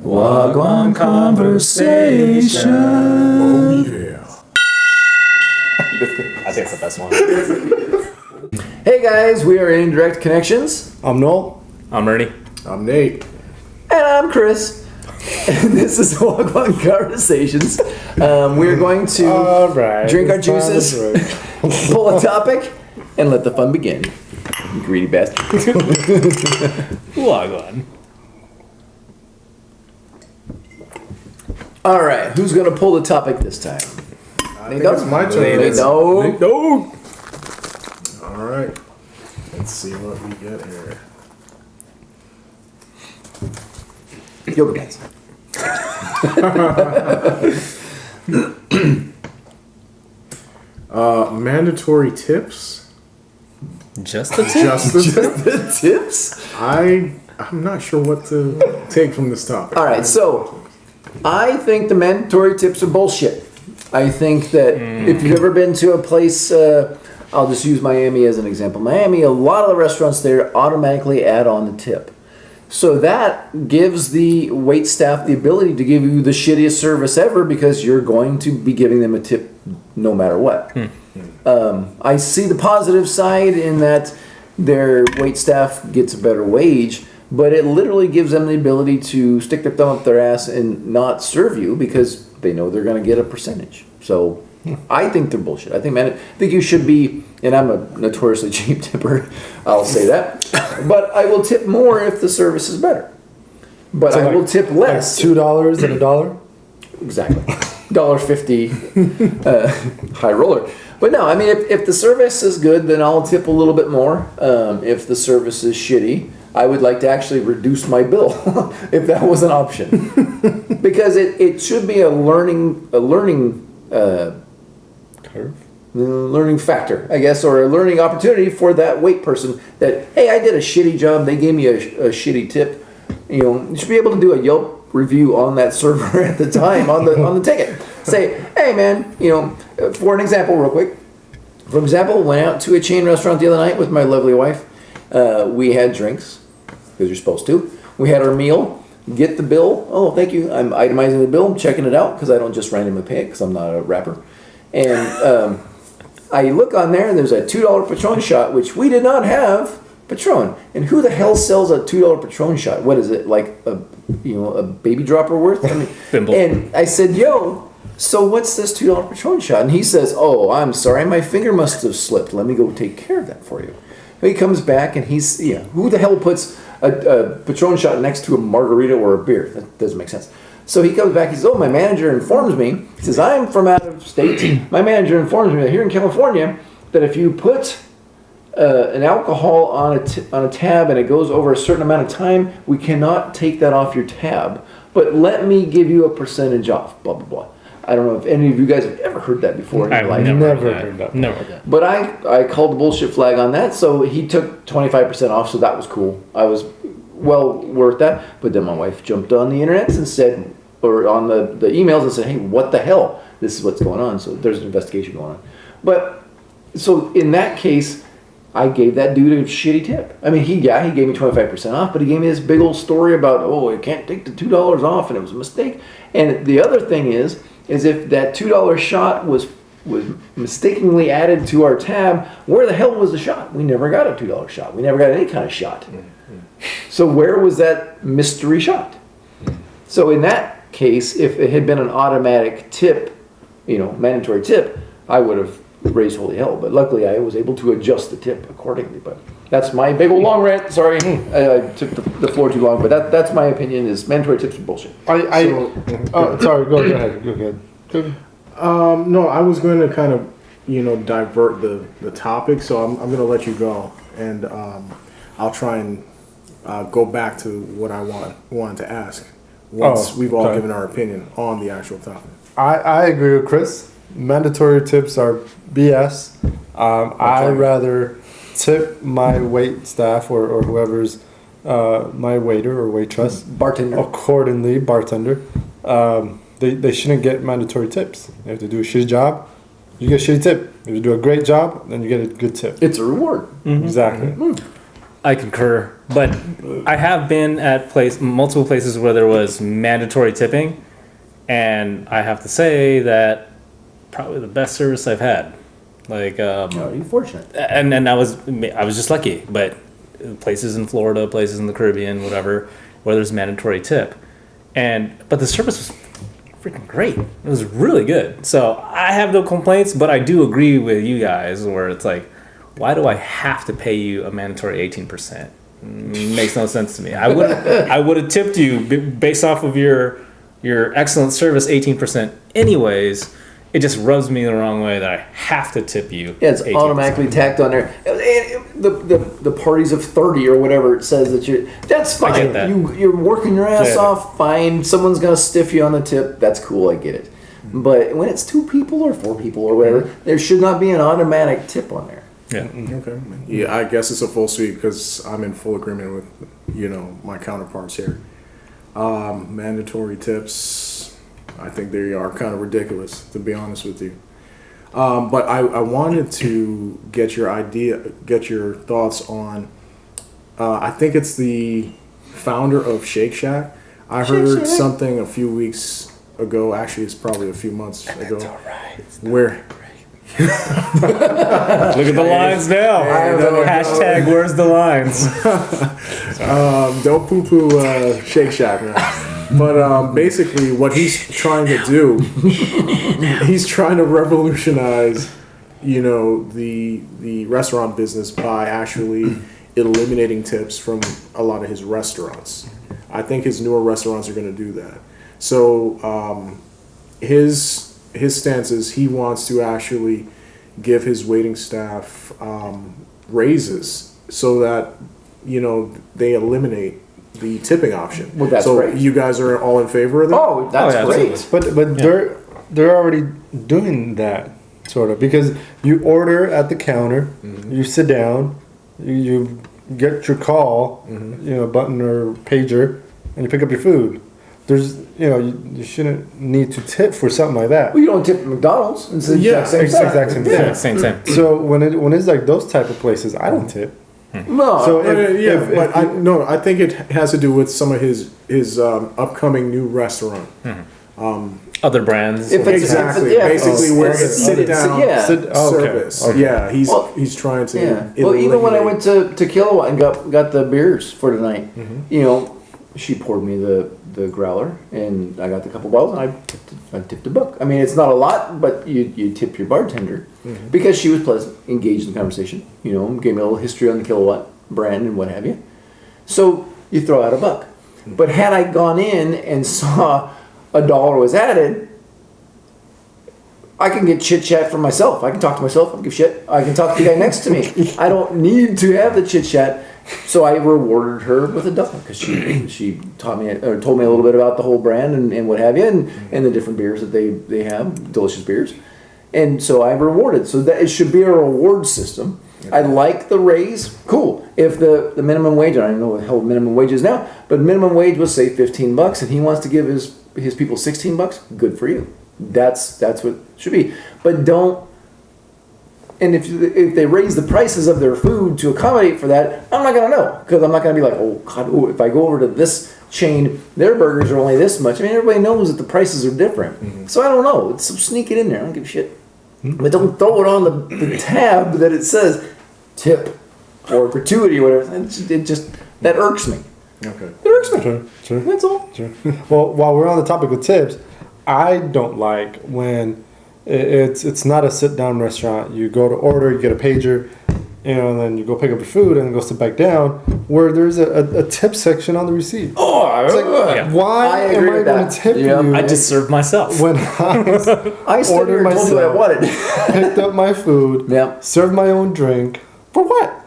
Gwaan conversation. Oh yeah. I think it's the best one. Hey guys, we are in Direct Connections. I'm Noel. I'm Ernie. I'm Nate. And I'm Chris. And this is Gwaan Conversations. We're going to drink our juices, pull a topic, and let the fun begin. You greedy bastard. Gwaan. All right, who's going to pull the topic this time? I think it's my turn. No. No. All right. Let's see what we get here. Yoga pants. Mandatory tips. Just the tip? Just the tip. The tips? I'm not sure what to take from this topic. All right, so I think the mandatory tips are bullshit. I think that if you've ever been to a place, I'll just use Miami as an example. Miami, a lot of the restaurants there automatically add on the tip. So that gives the wait staff the ability to give you the shittiest service ever because you're going to be giving them a tip no matter what. I see the positive side in that their wait staff gets a better wage, but it literally gives them the ability to stick their thumb up their ass and not serve you because they know they're going to get a percentage. So I think they're bullshit. I think you should be, and I'm a notoriously cheap tipper, I'll say that, but I will tip more if the service is better. But so I will tip less. Like $2 and $1? Exactly. $1.50 high roller. But no, I mean, if the service is good, then I'll tip a little bit more. If the service is shitty, I would like to actually reduce my bill if that was an option. Because it should be a learning Curve? learning factor, I guess, or a learning opportunity for that wait person that, hey, I did a shitty job, they gave me a shitty tip. You should be able to do a Yelp review on that server at the time on the ticket. Say, hey man, for an example real quick. For example, went out to a chain restaurant the other night with my lovely wife. We had drinks, because you're supposed to. We had our meal. Get the bill. Oh, thank you. I'm itemizing the bill, checking it out, because I don't just randomly pay it, because I'm not a rapper. And I look on there, and there's a $2 Patron shot, which we did not have Patron. And who the hell sells a $2 Patron shot? What is it, like a baby dropper worth? I mean, and I said, yo, so what's this $2 Patron shot? And he says, oh, I'm sorry, my finger must have slipped. Let me go take care of that for you. He comes back, and he's, who the hell puts a Patron shot next to a margarita or a beer? That doesn't make sense. So he comes back, he says, oh, my manager informs me, he says, I'm from out of state. My manager informs me that here in California, that if you put an alcohol on a tab and it goes over a certain amount of time, we cannot take that off your tab. But let me give you a percentage off, blah, blah, blah. I don't know if any of you guys have ever heard that before. I've never heard that. Never heard that. But I called the bullshit flag on that, so he took 25% off, so that was cool. I was well worth that. But then my wife jumped on the internet and said, or on the emails and said, hey, what the hell? This is what's going on. So there's an investigation going on. But so in that case, I gave that dude a shitty tip. I mean, he gave me 25% off, but he gave me this big old story about, oh, I can't take the $2 off, and it was a mistake. And the other thing is if that $2 shot was mistakenly added to our tab, where the hell was the shot? We never got a $2 shot. We never got any kind of shot. So where was that mystery shot? So in that case, if it had been an automatic tip, mandatory tip, I would have raised holy hell. But luckily, I was able to adjust the tip accordingly. But that's my big old long rant. Sorry, I took the floor too long. But that's my opinion. Is mandatory tips are bullshit. Sorry, go ahead. No, I was going to kind of, divert the topic. So I'm going to let you go, and I'll try and go back to what I wanted to ask once we've all given our opinion on the actual topic. I agree with Chris. Mandatory tips are BS. I'd rather tip my wait staff or whoever's my waiter or waitress Bartender. They shouldn't get mandatory tips. If they do a shitty job, you get a shitty tip. If you do a great job, then you get a good tip. It's a reward. Exactly. I concur. But I have been at multiple places where there was mandatory tipping, and I have to say that probably the best service I've had. Like, Oh, you're fortunate. and I was just lucky. But places in Florida, places in the Caribbean, whatever, where there's mandatory tip, but the service was freaking great. It was really good. So I have no complaints, but I do agree with you guys where it's like, why do I have to pay you a mandatory 18%? Makes no sense to me. I would have tipped you based off of your excellent service 18% anyways. It just rubs me the wrong way that I have to tip you. Yeah, it's 18%. automatically tacked on there. The parties of 30 or whatever it says that you're. That's fine. I get that. You're working your ass Yeah. off. Fine. Someone's gonna stiff you on the tip. That's cool. I get it. But when it's 2 people or 4 people or whatever, there should not be an automatic tip on there. Yeah. Okay. Yeah, I guess it's a full suite because I'm in full agreement with, my counterparts here. Mandatory tips, I think they are kind of ridiculous, to be honest with you. But I wanted to get your thoughts on, I think it's the founder of Shake Shack. I heard something a few weeks ago, actually it's probably a few months ago, where... Look at the lines now. Hashtag where's the lines? Don't poo-poo Shake Shack now. But basically what he's trying to do, he's trying to revolutionize, the restaurant business by actually eliminating tips from a lot of his restaurants. I think his newer restaurants are going to do that. So his stance is he wants to actually give his waiting staff raises so that they eliminate the tipping option. Well, that's so great. You guys are all in favor of that? Oh, that's yeah, great. absolutely. But they're already doing that sort of, because you order at the counter, you sit down, you get your call, button or pager, and you pick up your food. There's, you shouldn't need to tip for something like that. Well, you don't tip at McDonald's. It's the exact same thing. Exact same Yeah, thing. same. So when it's like those type of places, I don't tip. No. So I think it has to do with some of his upcoming new restaurant. Other brands. If it's Exactly. yeah, Basically, where it's sit down yeah. service. Okay. Yeah, he's trying to. Yeah. Well, even when I went to Kilowatt and got the beers for tonight, she poured me the growler, and I got the couple bottles, and I tipped a buck. I mean, it's not a lot, but you tip your bartender because she was pleasant, engaged in the conversation. Gave me a little history on the Kilowatt brand and what have you. So you throw out a buck. But had I gone in and saw $1 was added, I can get chit chat for myself. I can talk to myself. I don't give a shit. I can talk to the guy next to me. I don't need to have the chit chat. So I rewarded her with $1 because she taught me or told me a little bit about the whole brand and what have you, and the different beers that they have, delicious beers. And so I rewarded. So that it should be a reward system. I like the raise. Cool. If the minimum wage, I don't even know what the hell minimum wage is now, but minimum wage was say $15, and he wants to give his people $16. Good for you. That's what it should be. But don't. And if they raise the prices of their food to accommodate for that, I'm not going to know, because I'm not going to be like, oh God, if I go over to this chain, their burgers are only this much. I mean, everybody knows that the prices are different. So I don't know. So sneak it in there. I don't give a shit. But don't throw it on the tab that it says tip or gratuity or whatever. It just that irks me. Okay. It irks me. Sure. That's all. Sure. Well, while we're on the topic of tips, I don't like when it's not a sit-down restaurant. You go to order, you get a pager, and then you go pick up your food and go sit back down, where there's a tip section on the receipt. Oh, It's like, why am I going to tip you? I just served myself. When I I stood ordered here and told you what I myself, wanted. picked up my food, Yeah. served my own drink, for what?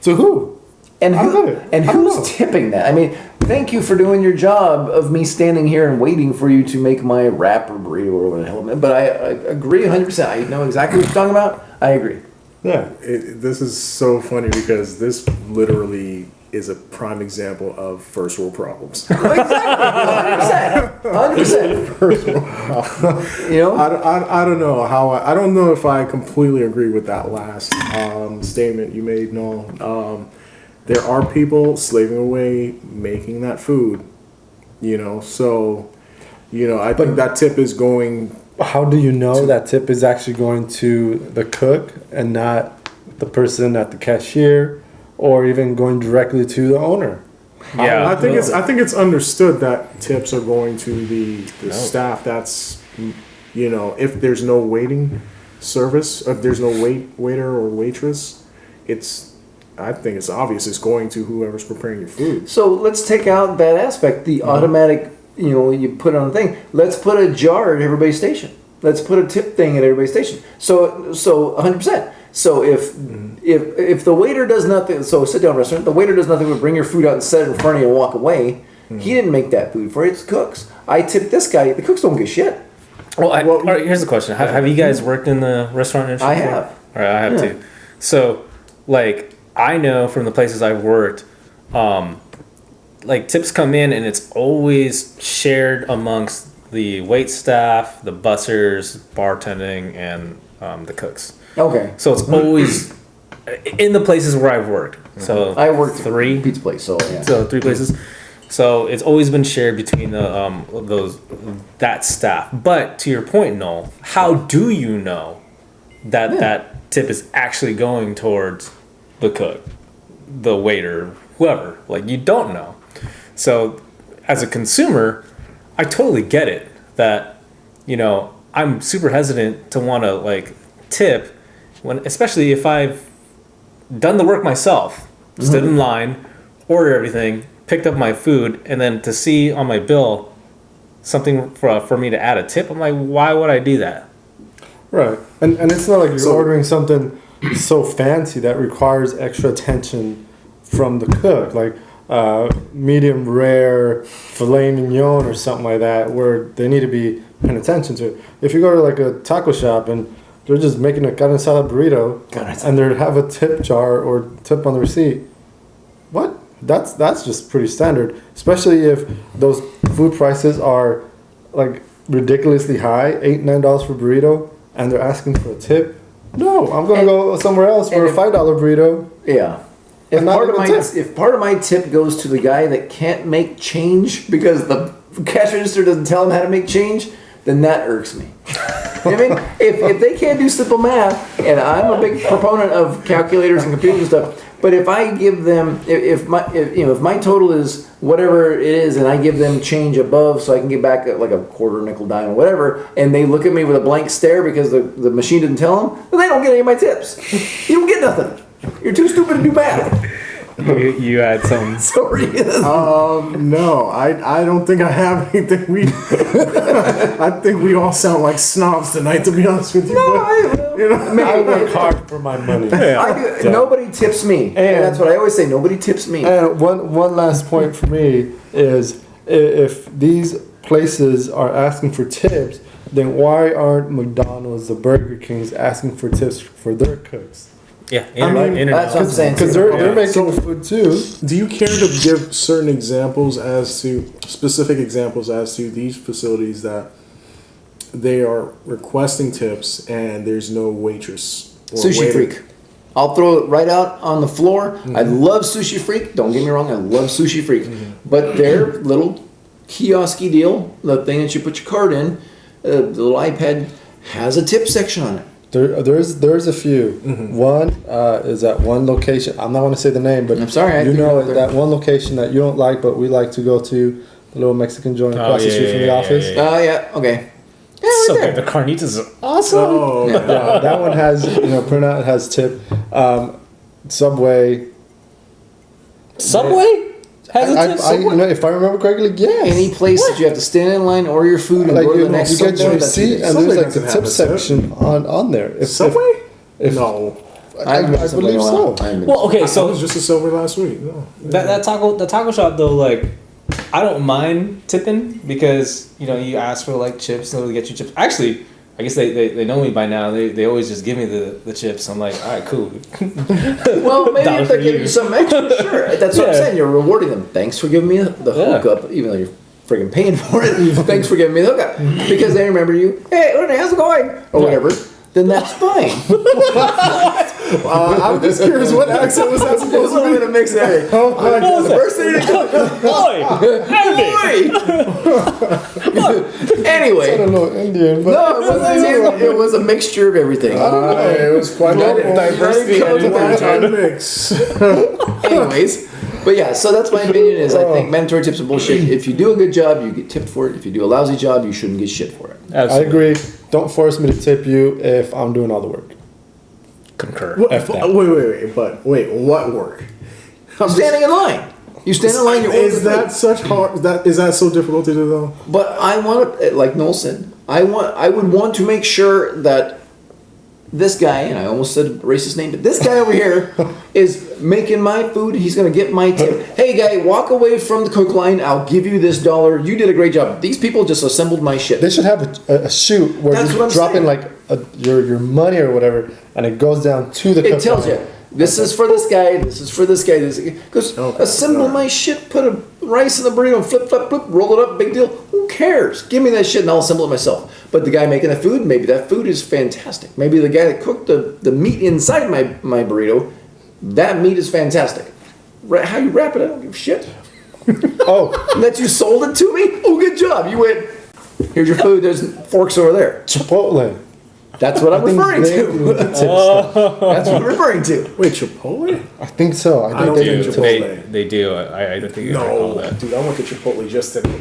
To who? And I love it. I don't know. who's tipping that? I mean, thank you for doing your job of me standing here and waiting for you to make my wrap or burrito or whatever the hell. But I agree 100%. I know exactly what you're talking about. I agree. Yeah. This is so funny because this literally is a prime example of first world problems. Exactly. 100%. First world problems. I don't know how I don't know if I completely agree with that last statement you made. No, there are people slaving away making that food, so, I think that tip is going. How do you know that tip is actually going to the cook and not the person at the cashier, or even going directly to the owner? Yeah, I think it's understood that tips are going to the staff. That's, if there's no waiting service, if there's no waiter or waitress, I think it's obvious it's going to whoever's preparing your food. So let's take out that aspect, the automatic, you put on the thing. Let's put a jar at everybody's station. Let's put a tip thing at everybody's station. So 100%. So if the waiter does nothing, so sit down restaurant, the waiter does nothing but bring your food out and set it in front of you and walk away. He didn't make that food for you. It's cooks. I tip this guy. The cooks don't get shit. Well, all right, here's the question: Have you guys worked in the restaurant industry? I before? have. All right, I have too. So, I know from the places I've worked, tips come in and it's always shared amongst the wait staff, the bussers, bartending, and the cooks. Okay. So it's always in the places where I've worked. So I worked three pizza place, so yeah. So 3 places. So it's always been shared between that staff. But to your point, Noel, how do you know that that tip is actually going towards the cook, the waiter, whoever? You don't know. So as a consumer, I totally get it that, I'm super hesitant to want to tip especially if I've done the work myself, stood in line, ordered everything, picked up my food, and then to see on my bill something for me to add a tip, I'm like, why would I do that? Right. And it's not like you're ordering something so fancy that requires extra attention from the cook, medium rare filet mignon or something like that, where they need to be paying attention to it. If you go to a taco shop and they're just making a carne asada burrito and they have a tip jar or tip on the receipt, what? That's just pretty standard, especially if those food prices are ridiculously high, $8-9 for burrito, and they're asking for a tip. No, I'm gonna go somewhere else for a $5 burrito. Yeah. If part of my tip goes to the guy that can't make change because the cash register doesn't tell him how to make change, then that irks me. I mean, if they can't do simple math, and I'm a big proponent of calculators and computers and stuff, but if I give them, if my total is whatever it is, and I give them change above, so I can get back a quarter, nickel, dime, or whatever, and they look at me with a blank stare because the machine didn't tell them, then they don't get any of my tips. You don't get nothing. You're too stupid to do math. You had some. Sorry. No, I don't think I have anything. I think we all sound like snobs tonight, to be honest with you. I work hard for my money. I do. Nobody tips me, and that's what I always say. Nobody tips me. And one last point for me is, if these places are asking for tips, then why aren't McDonald's, the Burger Kings asking for tips for their cooks? Yeah, that's what I'm saying. Because they're making food too. Do you care to give certain specific examples as to these facilities that they are requesting tips and there's no waitress or Sushi waiter? Freak. I'll throw it right out on the floor. I love Sushi Freak. Don't get me wrong, I love Sushi Freak. But their little kiosky deal, the thing that you put your card in, the little iPad, has a tip section on it. There's a few. One is at one location. I'm not going to say the name, but I'm sorry. That one location that you don't like, but we like to go to, the little Mexican joint across the street from the office. Oh yeah, okay. Yeah, so right good. The carnitas are awesome. Oh, Yeah, that one has printout. It has tip. Subway has a tip. If I remember correctly, yes. Any place that you have to stand in line, order your food, and go to the next you get your Subway, that's receipt, and Subway there's the doesn't have tip a tip. section on there. Subway? No. I I believe so. Well, okay, I so was just a silver last week. No. the taco shop though, I don't mind tipping because you ask for chips, they'll get you chips. Actually, I guess they know me by now. They always just give me the chips. I'm like, all right, cool. Well, maybe if they give you some extra, sure. That's what I'm saying. You're rewarding them. Thanks for giving me the hookup, even though you're friggin' paying for it. Thanks for giving me the hookup because they remember you. Hey, how's it going? Or whatever. Then that's fine. I'm just curious, what accent was that It was supposed a little to bit of mix there. be? Oh my God. The first thing Boy, Boy! Anyway. a little Indian, but No, it wasn't Indian. It was a mixture of everything. It was quite Diversity a and mix. Anyways, but yeah, so that's my opinion is I think mandatory tips are bullshit. If you do a good job, you get tipped for it. If you do a lousy job, you shouldn't get shit for it. I agree. Don't force me to tip you if I'm doing all the work. Concur. F that. Wait, what work? Standing in line. You stand in line, you order Is the that food. such hard? Is that so difficult to do though? But I want to, like Noel said, I would want to make sure that this guy, and I almost said a racist name, but this guy over here is making my food. He's going to get my tip. Hey, guy, walk away from the cook line. I'll give you this $1. You did a great job. These people just assembled my shit. They should have a chute where That's you what I'm drop in saying. like your money or whatever, and it goes down to the. It cook tells line. you, this is for this guy, this is for this guy, this because Okay, assemble alright. my shit, put a rice in the burrito, flip, flip, flip, roll it up, big deal. Who cares? Give me that shit and I'll assemble it myself. But the guy making the food, maybe that food is fantastic. Maybe the guy that cooked the meat inside my burrito, that meat is fantastic. How you wrap it, I don't give a shit. Oh, And that you sold it to me? Oh, good job. You went, here's your food, there's forks over there. Chipotle. That's what I'm referring They to. do the tip stuff. That's what I'm referring to. Wait, Chipotle? I think so. I I think don't they think do. Chipotle. They do. I don't think you can call No, that. dude, I went to Chipotle just today.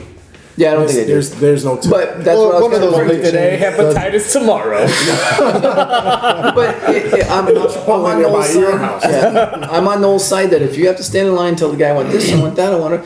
Yeah, I don't think they do. There's no. But that's Well, what I was one of kind of those referring to. Today, hepatitis tomorrow. But I'm on nearby Noel's your side. house. Yeah, I'm on Noel's side that if you have to stand in line and tell the guy I want this, I want that, I want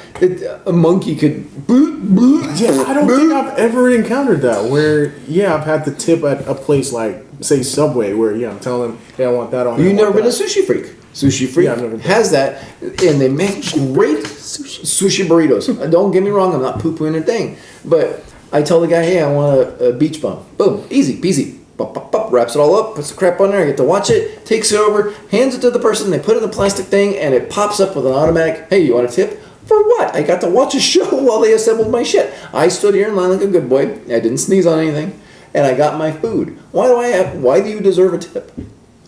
a monkey could boot, boot. Yeah, I don't think I've ever encountered that. Where I've had to tip at a place like say Subway, where I'm telling them, hey, I want that on. You've never been a Sushi Freak. Sushi Freak Yeah, I've never been. has that, and they make great sushi burritos. Don't get me wrong, I'm not poo-pooing their thing, but I tell the guy, hey, I want a beach bum. Boom, easy peasy. Pop, pop, pop, wraps it all up, puts the crap on there, I get to watch it, takes it over, hands it to the person, they put it in the plastic thing, and it pops up with an automatic, hey, you want a tip? For what? I got to watch a show while they assembled my shit. I stood here in line like a good boy, I didn't sneeze on anything, and I got my food. Why do you deserve a tip?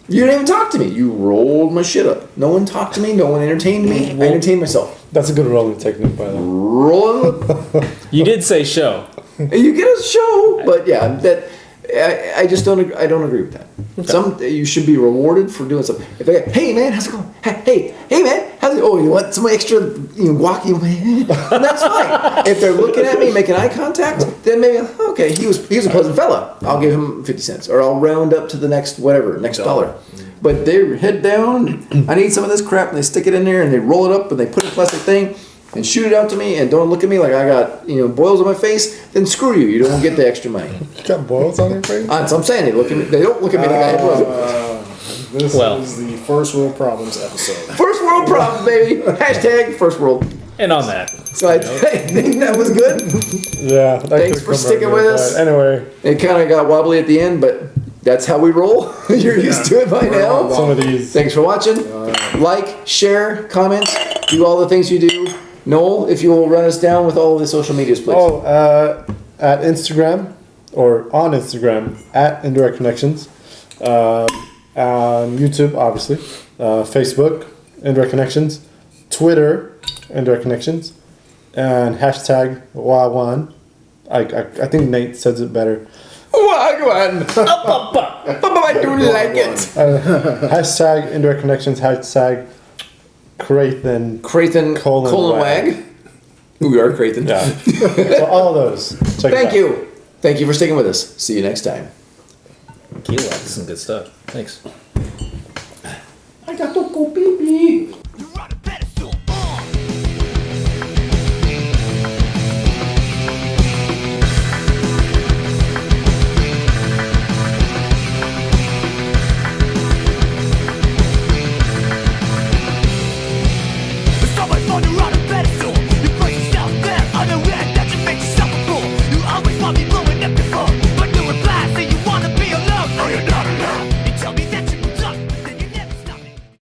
You didn't even talk to me. You rolled my shit up. No one talked to me. No one entertained me. I entertained myself. That's a good rolling technique, by the way. Roll it up. You did say show. You get a show, but yeah, that I just don't. I don't agree with that. You should be rewarded for doing something. If they go, hey man, how's it going? Hey man, how's it? Oh, you want some extra guac? That's fine. If they're looking at me, making eye contact, then maybe okay, he was a pleasant fella. I'll give him 50 cents, or I'll round up to the next dollar. But they're head down. I need some of this crap, and they stick it in there, and they roll it up, and they put it in a plastic thing. And shoot it out to me, and don't look at me like I got boils on my face. Then screw you. You don't get the extra money. You got boils on your face? That's what I'm saying. They don't look at me like I had boils on my face. This Well. is the first world problems episode. First world problem, baby. Hashtag first world. And on that, So I think that was good. Yeah. that Thanks could've for come sticking earlier, with us. but Anyway, It kind of got wobbly at the end, but that's how we roll. You're used to it by now. some of these. Thanks for watching. Like, share, comment, do all the things you do. Noel, if you will run us down with all of the social medias, please. Oh, at Instagram, or on Instagram, at Indirect Connections. On YouTube, obviously. Facebook, Indirect Connections. Twitter, Indirect Connections. And hashtag Gwaan. I think Nate says it better. Wagwan. I do like it. Hashtag Indirect Connections. Hashtag Crathan Colon Wag. We are Crathan. Yeah. So all those. Check it Thank out. you. Thank you for sticking with us. See you next time. Key some good stuff. Thanks. I got to go pee pee.